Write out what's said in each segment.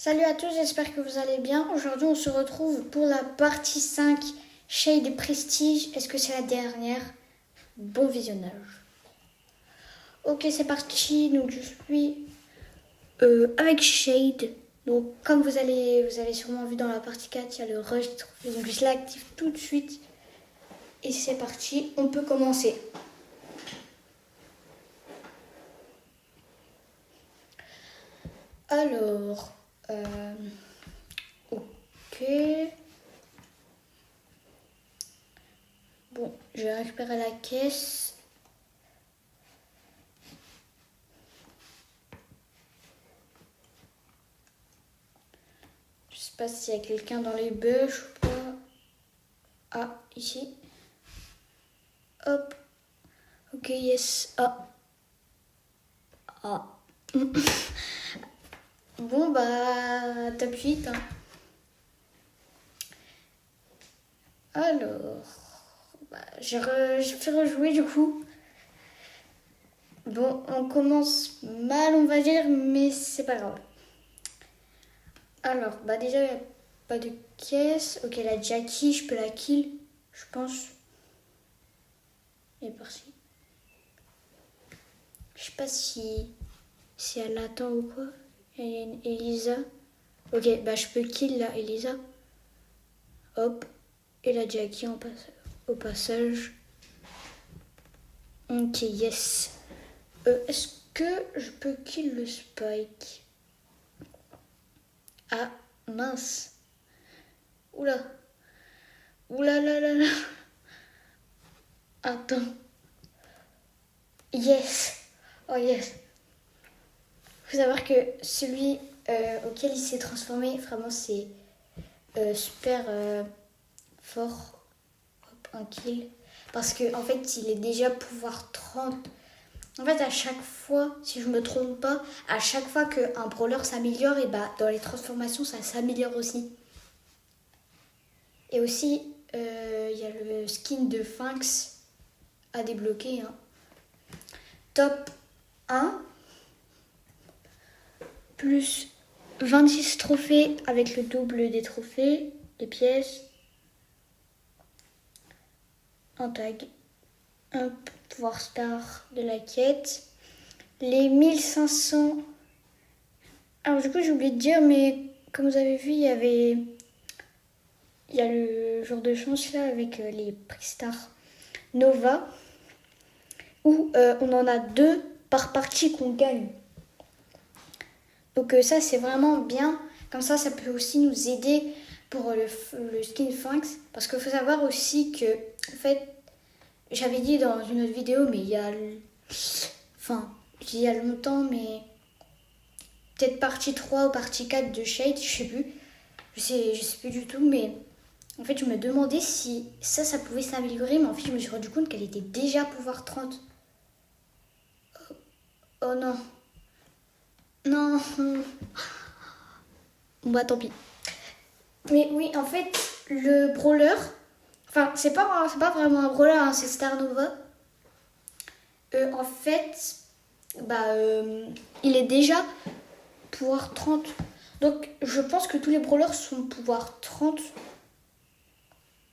Salut à tous, j'espère que vous allez bien. Aujourd'hui, on se retrouve pour la partie 5, Shade et Prestige. Est-ce que c'est la dernière? Bon visionnage. Ok, c'est parti. Donc, je suis avec Shade. Donc, comme vous avez sûrement vu dans la partie 4, il y a le rush des trophées. Donc, je l'active tout de suite. Et c'est parti, on peut commencer. Alors, ok. Bon, je vais récupérer la caisse. Je sais pas s'il y a quelqu'un dans les bûches ou pas. Ah, ici. Hop. Ok, yes. Ah. Ah. Bon, bah, top 8. Hein. Alors, bah, j'ai fait rejouer du coup. Bon, on commence mal, on va dire, mais c'est pas grave. Alors, bah déjà, il n'y a pas de caisse. Ok, la Jackie, je peux la kill, je pense. Elle est partie. Je sais pas si elle l'attend ou quoi. Il y a une Elisa. Ok, bah je peux kill la Elisa. Hop. Et la Jackie au passage. Ok, yes. Est-ce que je peux kill le Spike? Ah, mince. Oula. Oula là là là. Attends. Yes. Oh yes. Faut savoir que celui auquel il s'est transformé, vraiment c'est super fort. Hop, un kill. Parce que en fait il est déjà pouvoir 30. En fait à chaque fois, si je me trompe pas, à chaque fois qu'un brawler s'améliore, et bah dans les transformations ça s'améliore aussi. Et aussi il y a le skin de Sphinx à débloquer. Hein. Top 1. Plus 26 trophées avec le double des trophées, des pièces, un tag, un pouvoir star de la quête, les 1500. Alors du coup j'ai oublié de dire, mais comme vous avez vu, il y a le jour de chance là avec les prix stars Nova, où on en a 2 par partie qu'on gagne. Donc ça c'est vraiment bien, comme ça peut aussi nous aider pour le skin Sphinx, parce qu'il faut savoir aussi que, en fait, j'avais dit dans une autre vidéo, mais il y a longtemps, mais peut-être partie 3 ou partie 4 de Shade, je sais plus, je sais plus du tout, mais en fait je me demandais si ça pouvait s'améliorer, mais en fait je me suis rendu compte qu'elle était déjà pouvoir 30. Oh non. Non. Bon bah tant pis. Mais oui, en fait, le brawler, enfin, c'est pas vraiment un brawler, hein, c'est Star Nova. En fait, il est déjà pouvoir 30. Donc, je pense que tous les brawlers sont pouvoir 30.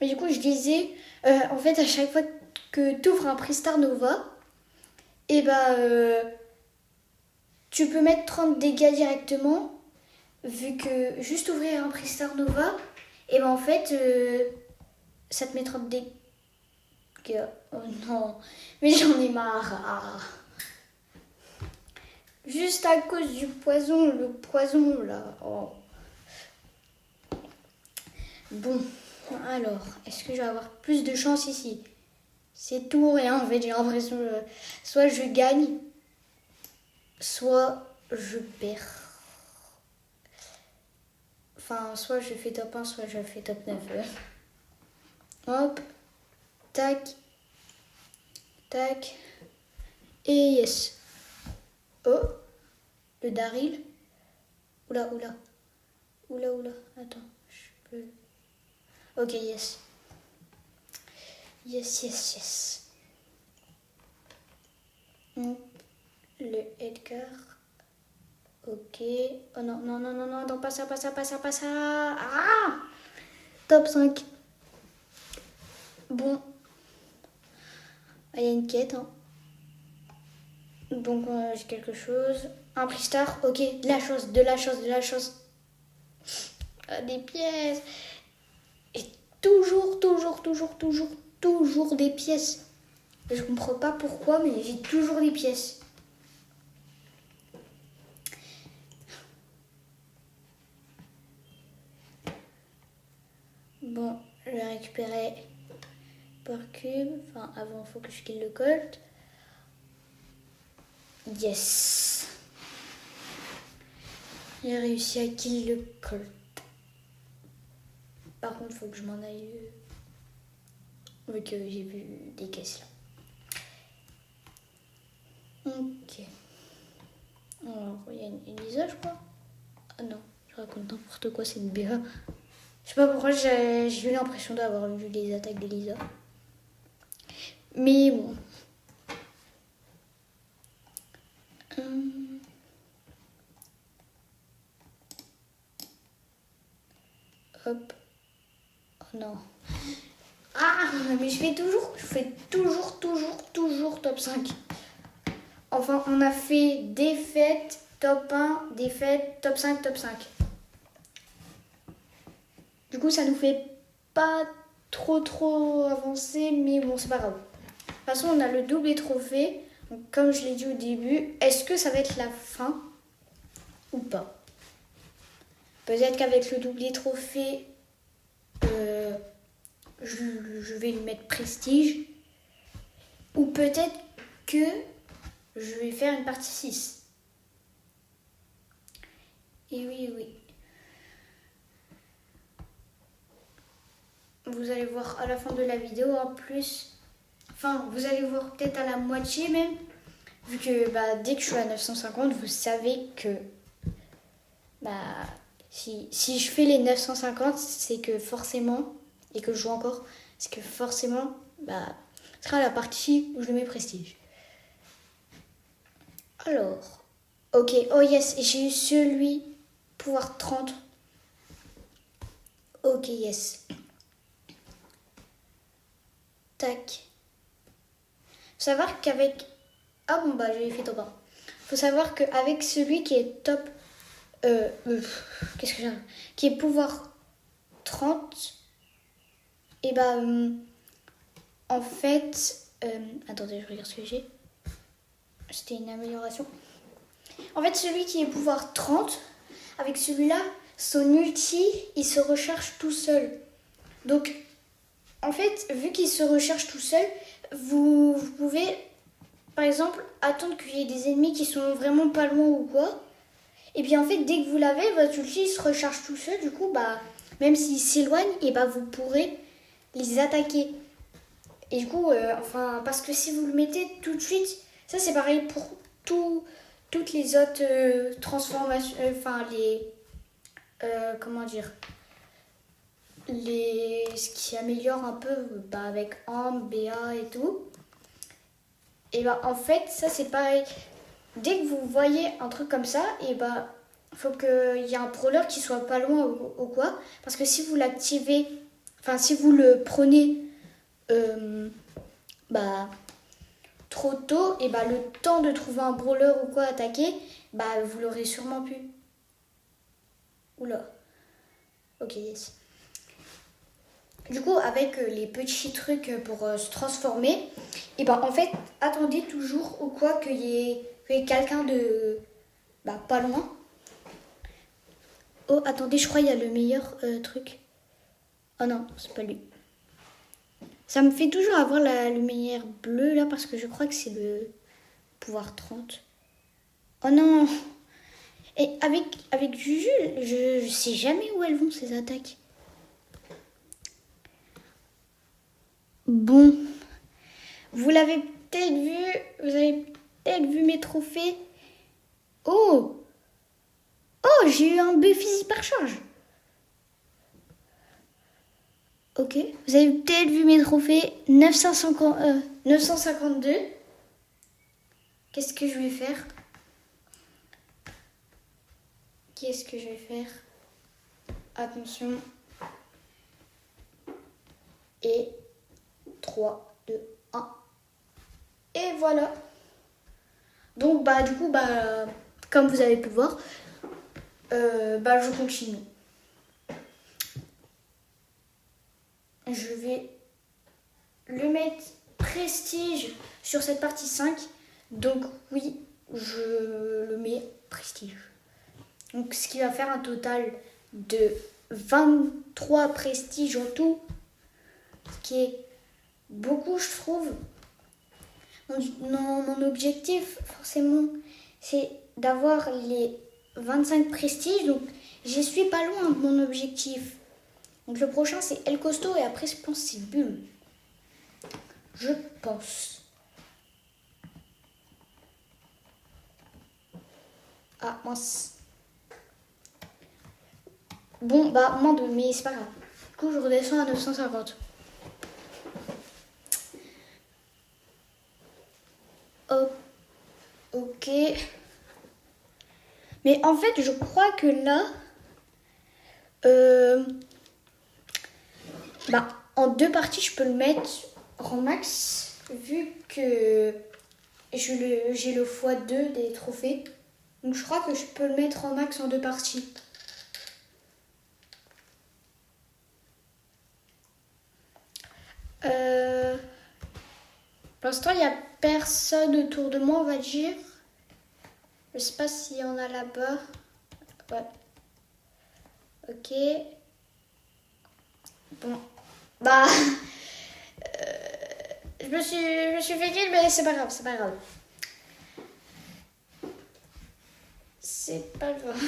Mais du coup, je disais, en fait, à chaque fois que tu ouvres un prix Star Nova, et tu peux mettre 30 dégâts directement, vu que juste ouvrir un prix Star Nova, et en fait, ça te met 30 dégâts. Oh non, mais j'en ai marre. Ah. Juste à cause du poison, le poison là. Oh. Bon, alors, est-ce que je vais avoir plus de chance ici? C'est tout ou rien en fait, j'ai l'impression. Soit je gagne, soit je perds. Enfin, soit je fais top 1, soit je fais top 9. Hop, tac, tac, et yes. Oh, le Daryl. Oula, attends, je peux... Ok, yes. Yes. Le Edgar. Ok. Oh non, non, non, non, non, non, pas ça, pas ça, pas ça, pas ça. Ah! Top 5. Bon. Il y a une quête. Hein. Donc j'ai quelque chose. Un prix star. Ok, de la chose, de la chose, de la chose. Des pièces. Et toujours, toujours, toujours, toujours, toujours des pièces. Je comprends pas pourquoi, mais j'ai toujours des pièces. Bon, je vais récupérer par cube. Enfin, avant, il faut que je kill le colt. Yes. J'ai réussi à kill le colt. Par contre, il faut que je m'en aille. Vu que j'ai vu des caisses là. Ok. Alors, il y a une Elisa, je crois. Ah non, je raconte n'importe quoi, c'est une BA. Je sais pas pourquoi j'ai eu l'impression d'avoir vu les attaques d'Elisa. Mais bon. Hop. Oh non. Ah, mais je fais toujours top 5. Enfin, on a fait défaite, top 1, défaite, top 5, top 5. Du coup, ça nous fait pas trop avancer, mais bon, c'est pas grave. De toute façon, on a le double des trophées. Donc, comme je l'ai dit au début, est-ce que ça va être la fin ou pas? Peut-être qu'avec le double des trophées, je vais lui mettre prestige. Ou peut-être que je vais faire une partie 6. Et oui. Vous allez voir à la fin de la vidéo en plus. Enfin, vous allez voir peut-être à la moitié même. Vu que dès que je suis à 950, vous savez que si je fais les 950, c'est que forcément, et que je joue encore, c'est que forcément, ce sera la partie où je mets prestige. Alors, ok, oh yes, j'ai eu celui pouvoir 30. Ok, yes. Tac. Faut savoir qu'avec... Ah bon, j'ai fait top 1. Faut savoir qu'avec celui qui est top... qu'est-ce que j'ai... Qui est pouvoir 30, et en fait... attendez, je regarde ce que j'ai. C'était une amélioration. En fait, celui qui est pouvoir 30, avec celui-là, son ulti, il se recharge tout seul. Donc, en fait, vu qu'il se recharge tout seul, vous pouvez, par exemple, attendre qu'il y ait des ennemis qui sont vraiment pas loin ou quoi. Et puis en fait, dès que vous l'avez, votre ulti il se recharge tout seul. Du coup, même s'ils s'éloignent, et vous pourrez les attaquer. Et du coup, parce que si vous le mettez tout de suite, ça c'est pareil pour toutes les autres transformations, ce qui améliore un peu avec Amp, BA et tout. Et en fait, ça c'est pareil. Dès que vous voyez un truc comme ça, faut qu'il y ait un brawler qui soit pas loin ou quoi. Parce que si vous l'activez, si vous le prenez trop tôt, et le temps de trouver un brawler ou quoi attaquer, vous l'aurez sûrement pu. Oula. Ok, yes. Du coup, avec les petits trucs pour se transformer, en fait, attendez toujours ou quoi qu'il y ait quelqu'un de pas loin. Oh, attendez, je crois qu'il y a le meilleur truc. Oh non, c'est pas lui. Ça me fait toujours avoir la lumière bleue là parce que je crois que c'est le pouvoir 30. Oh non! Et avec Juju, je sais jamais où elles vont ces attaques. Bon, vous l'avez peut-être vu, vous avez peut-être vu mes trophées. Oh, j'ai eu un Buffy par charge. Ok, vous avez peut-être vu mes trophées 952. Qu'est-ce que je vais faire? qu'est-ce que je vais faire? Attention. Et 3, 2, 1. Et voilà. Donc du coup comme vous avez pu voir, je continue. Je vais le mettre prestige sur cette partie 5. Donc oui, je le mets prestige. Donc ce qui va faire un total de 23 prestiges en tout. Ce qui est beaucoup, je trouve. Mon objectif, forcément, c'est d'avoir les 25 prestiges. Donc j'y suis pas loin de mon objectif. Donc le prochain, c'est El Costo. Et après, je pense que c'est Bulle. Je pense. Ah, mince. Bon, moins 2, mais c'est pas grave. Du coup, je redescends à 950. Hop. Ok. Mais en fait, je crois que là... en 2 parties, je peux le mettre en max. Vu que j'ai le x2 des trophées. Donc je crois que je peux le mettre en max en 2 parties. Pour l'instant, il n'y a personne autour de moi, on va dire. Je sais pas s'il y en a là-bas. Ouais. Ok. Bon. Je me suis fait kill, mais c'est pas grave, c'est pas grave. C'est pas grave.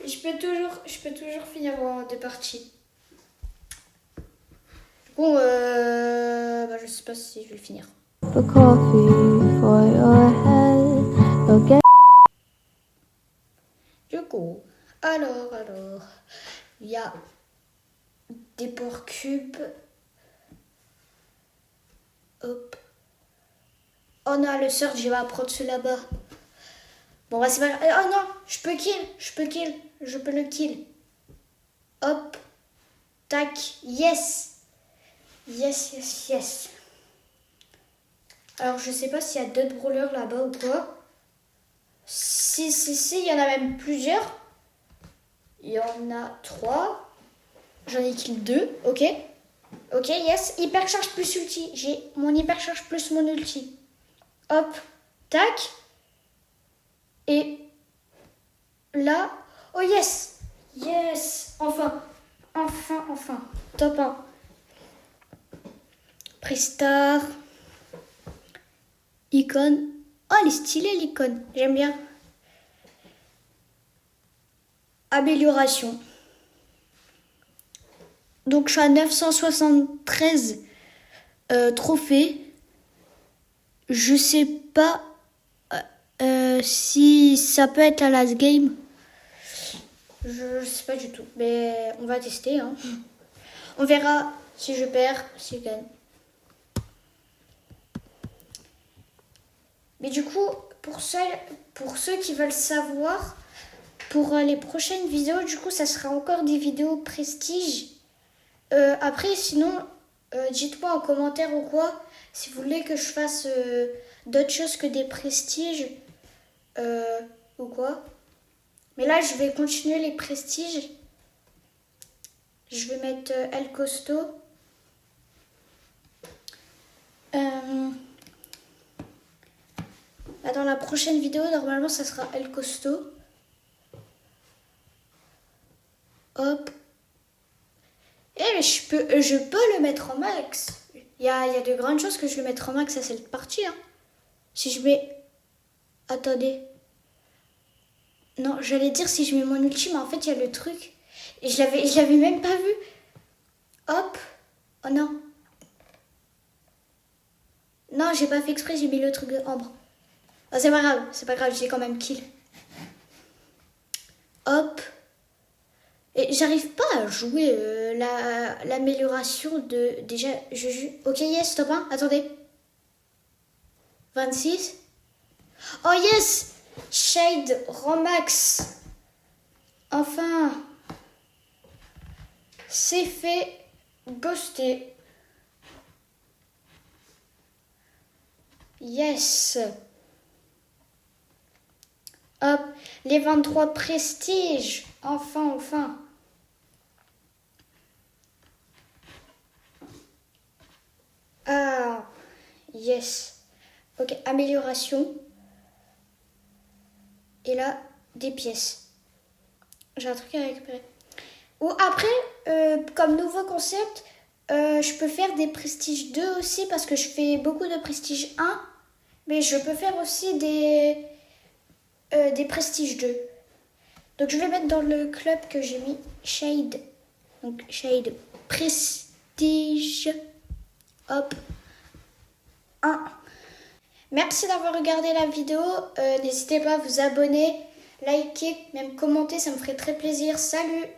Je peux toujours finir en 2 parties. Bon, je sais pas si je vais le finir. Du coup, alors, il y a des porcs cubes. Hop. Oh non, le surge, je vais apprendre ceux là-bas. Bon, c'est pas grave. Oh non, je peux le kill. Hop. Tac. Yes. Yes. Alors, je sais pas s'il y a d'autres brawlers là-bas ou quoi. Si, il y en a même plusieurs. Il y en a 3. J'en ai kill 2, ok. Ok, yes. Hypercharge plus ulti. J'ai mon hypercharge plus mon ulti. Hop. Tac. Et là. Oh yes. Yes. Enfin. Top 1. Prestar. Icône. Oh, elle est stylée l'icône. J'aime bien. Amélioration. Donc je suis à 973 trophées. Je sais pas si ça peut être la last game. Je sais pas du tout. Mais on va tester. Hein. On verra si je perds, si je gagne. Mais du coup, pour ceux qui veulent savoir, pour les prochaines vidéos, du coup, ça sera encore des vidéos prestige. Après, sinon, dites-moi en commentaire ou quoi, si vous voulez que je fasse d'autres choses que des prestiges ou quoi. Mais là, je vais continuer les prestiges. Je vais mettre El Costo. Dans la prochaine vidéo, normalement, ça sera El Costo. Hop. Mais je peux le mettre en max. Il y a de grandes chances que je le mette en max à cette partie. Hein. Si je mets... Attendez. Non, j'allais dire si je mets mon ulti, mais en fait, il y a le truc. Et je l'avais même pas vu. Hop. Oh non. Non, j'ai pas fait exprès, j'ai mis le truc ambre. Oh, c'est pas grave, j'ai quand même kill. Hop. Et j'arrive pas à jouer l'amélioration de... Déjà, ok, yes, stop 1, attendez. 26. Oh, yes. Shade Romax. Enfin, c'est fait. Ghosté. Yes. Hop, les 23 prestiges. Enfin. Ah, yes. Ok, amélioration. Et là, des pièces. J'ai un truc à récupérer. Ou après, comme nouveau concept, je peux faire des prestiges 2 aussi parce que je fais beaucoup de prestige 1. Mais je peux faire aussi des prestiges 2. Donc je vais mettre dans le club que j'ai mis Shade. Donc Shade Prestige. Hop. 1. Merci d'avoir regardé la vidéo. N'hésitez pas à vous abonner, liker, même commenter, ça me ferait très plaisir. Salut!